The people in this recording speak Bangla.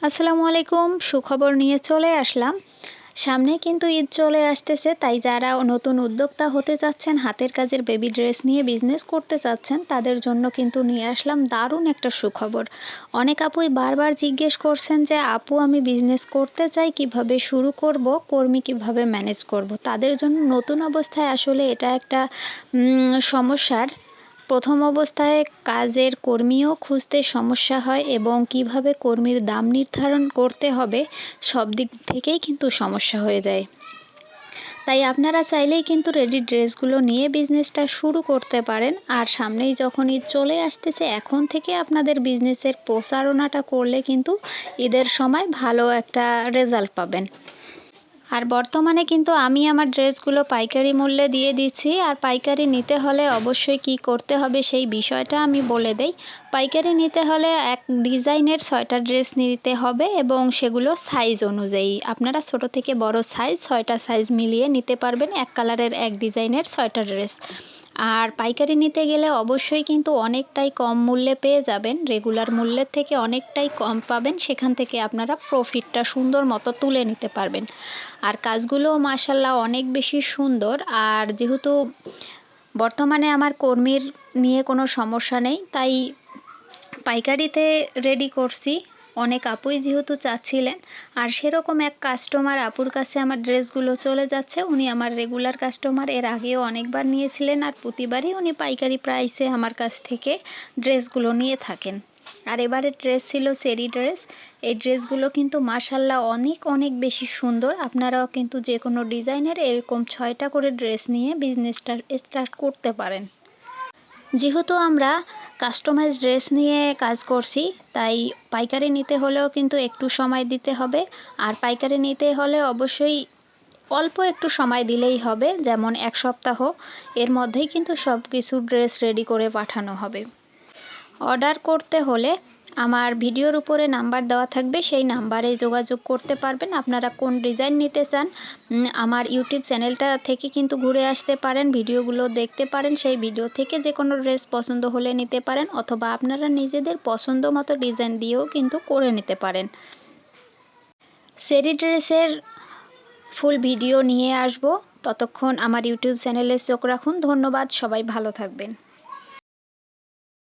আসসালামু আলাইকুম, সুখবর নিয়ে চলে আসলাম। সামনে কিন্তু ঈদ চলে আসতেছে, তাই যারা নতুন উদ্যোক্তা হতে চাচ্ছেন, হাতের কাজের বেবি ড্রেস নিয়ে বিজনেস করতে চাচ্ছেন, তাদের জন্য কিন্তু নিয়ে আসলাম দারুণ একটা সুখবর। অনেক আপুই বারবার জিজ্ঞেস করছেন যে আপু আমি বিজনেস করতে চাই, কিভাবে শুরু করব, কর্মী কিভাবে ম্যানেজ করব। তাদের জন্য নতুন অবস্থায় আসলে এটা একটা সমস্যার। প্রথম অবস্থায় কাজের কর্মীও খুঁজতে সমস্যা হয় এবং কিভাবে কর্মীর দাম নির্ধারণ করতে হবে সব দিক থেকেই কিন্তু সমস্যা হয়ে যায়। তাই আপনারা চাইলেই কিন্তু রেডি ড্রেসগুলো নিয়ে বিজনেসটা শুরু করতে পারেন। আর সামনেই যখন ঈদ চলে আসতেছে, এখন থেকে আপনাদের বিজনেসের প্রচারণাটা করলে কিন্তু ঈদের সময় ভালো একটা রেজাল্ট পাবেন। আর বর্তমানে কিন্তু আমি আমার ড্রেসগুলো পাইকারি মূল্যে দিয়ে দিচ্ছি। আর পাইকারি নিতে হলে অবশ্যই কি করতে হবে সেই বিষয়টা আমি বলে দেই। পাইকারি নিতে হলে এক ডিজাইনের 6টা ড্রেস নিতে হবে এবং সেগুলো সাইজ অনুযায়ী আপনারা ছোট থেকে বড় সাইজ 6টা সাইজ মিলিয়ে নিতে পারবেন। এক কালারের এক ডিজাইনের 6টা ড্রেস। আর পাইকারি নিতে গেলে অবশ্যই কিন্তু অনেকটাই কম মূল্যে পেয়ে যাবেন, রেগুলার মূল্যের থেকে অনেকটাই কম পাবেন। সেখান থেকে আপনারা প্রফিটটা সুন্দর মতো তুলে নিতে পারবেন। আর কাজগুলোও মাশাআল্লাহ অনেক বেশি সুন্দর। আর যেহেতু বর্তমানে আমার কর্মীর নিয়ে কোনো সমস্যা নেই, তাই পাইকারিতে রেডি করছি। অনেক আপুই যেহেতু চাচ্ছিলেন, আর সেরকম এক কাস্টমার আপুর কাছে আমার ড্রেসগুলো চলে যাচ্ছে। উনি আমার রেগুলার কাস্টমার, এর আগেও অনেকবার নিয়েছিলেন আর প্রতিবারই উনি পাইকারি প্রাইসে আমার কাছ থেকে ড্রেসগুলো নিয়ে থাকেন। আর এবারের ড্রেস ছিল চেরি ড্রেস। এই ড্রেসগুলো কিন্তু মাশাআল্লাহ অনেক অনেক বেশি সুন্দর। আপনারাও কিন্তু যে কোনো ডিজাইনের এরকম 6টা করে ড্রেস নিয়ে বিজনেসটা স্টার্ট করতে পারেন। যেহেতু আমরা কাস্টমাইজ ড্রেস নিয়ে কাজ করছি, তাই পাইকারি নিতে হলেও কিন্তু একটু সময় দিতে হবে। আর পাইকারি নিতে হলে অবশ্যই অল্প একটু সময় দিলেই হবে, যেমন 1 সপ্তাহ। এর মধ্যেই কিন্তু সব কিছু ড্রেস রেডি করে পাঠানো হবে। অর্ডার করতে হলে আমার ভিডিওর উপরে নাম্বার দেওয়া থাকবে, সেই নাম্বারে যোগাযোগ করতে পারবেন। আপনারা কোন ডিজাইন নিতে চান আমার ইউটিউব চ্যানেলটা থেকে কিন্তু ঘুরে আসতে পারেন, ভিডিওগুলো দেখতে পারেন। সেই ভিডিও থেকে যে কোনো ড্রেস পছন্দ হলে নিতে পারেন, অথবা আপনারা নিজেদের পছন্দ মতো ডিজাইন দিয়েও কিন্তু করে নিতে পারেন। চেরি ড্রেসের ফুল ভিডিও নিয়ে আসব, ততক্ষণ আমার ইউটিউব চ্যানেলে চোখ রাখুন। ধন্যবাদ, সবাই ভালো থাকবেন।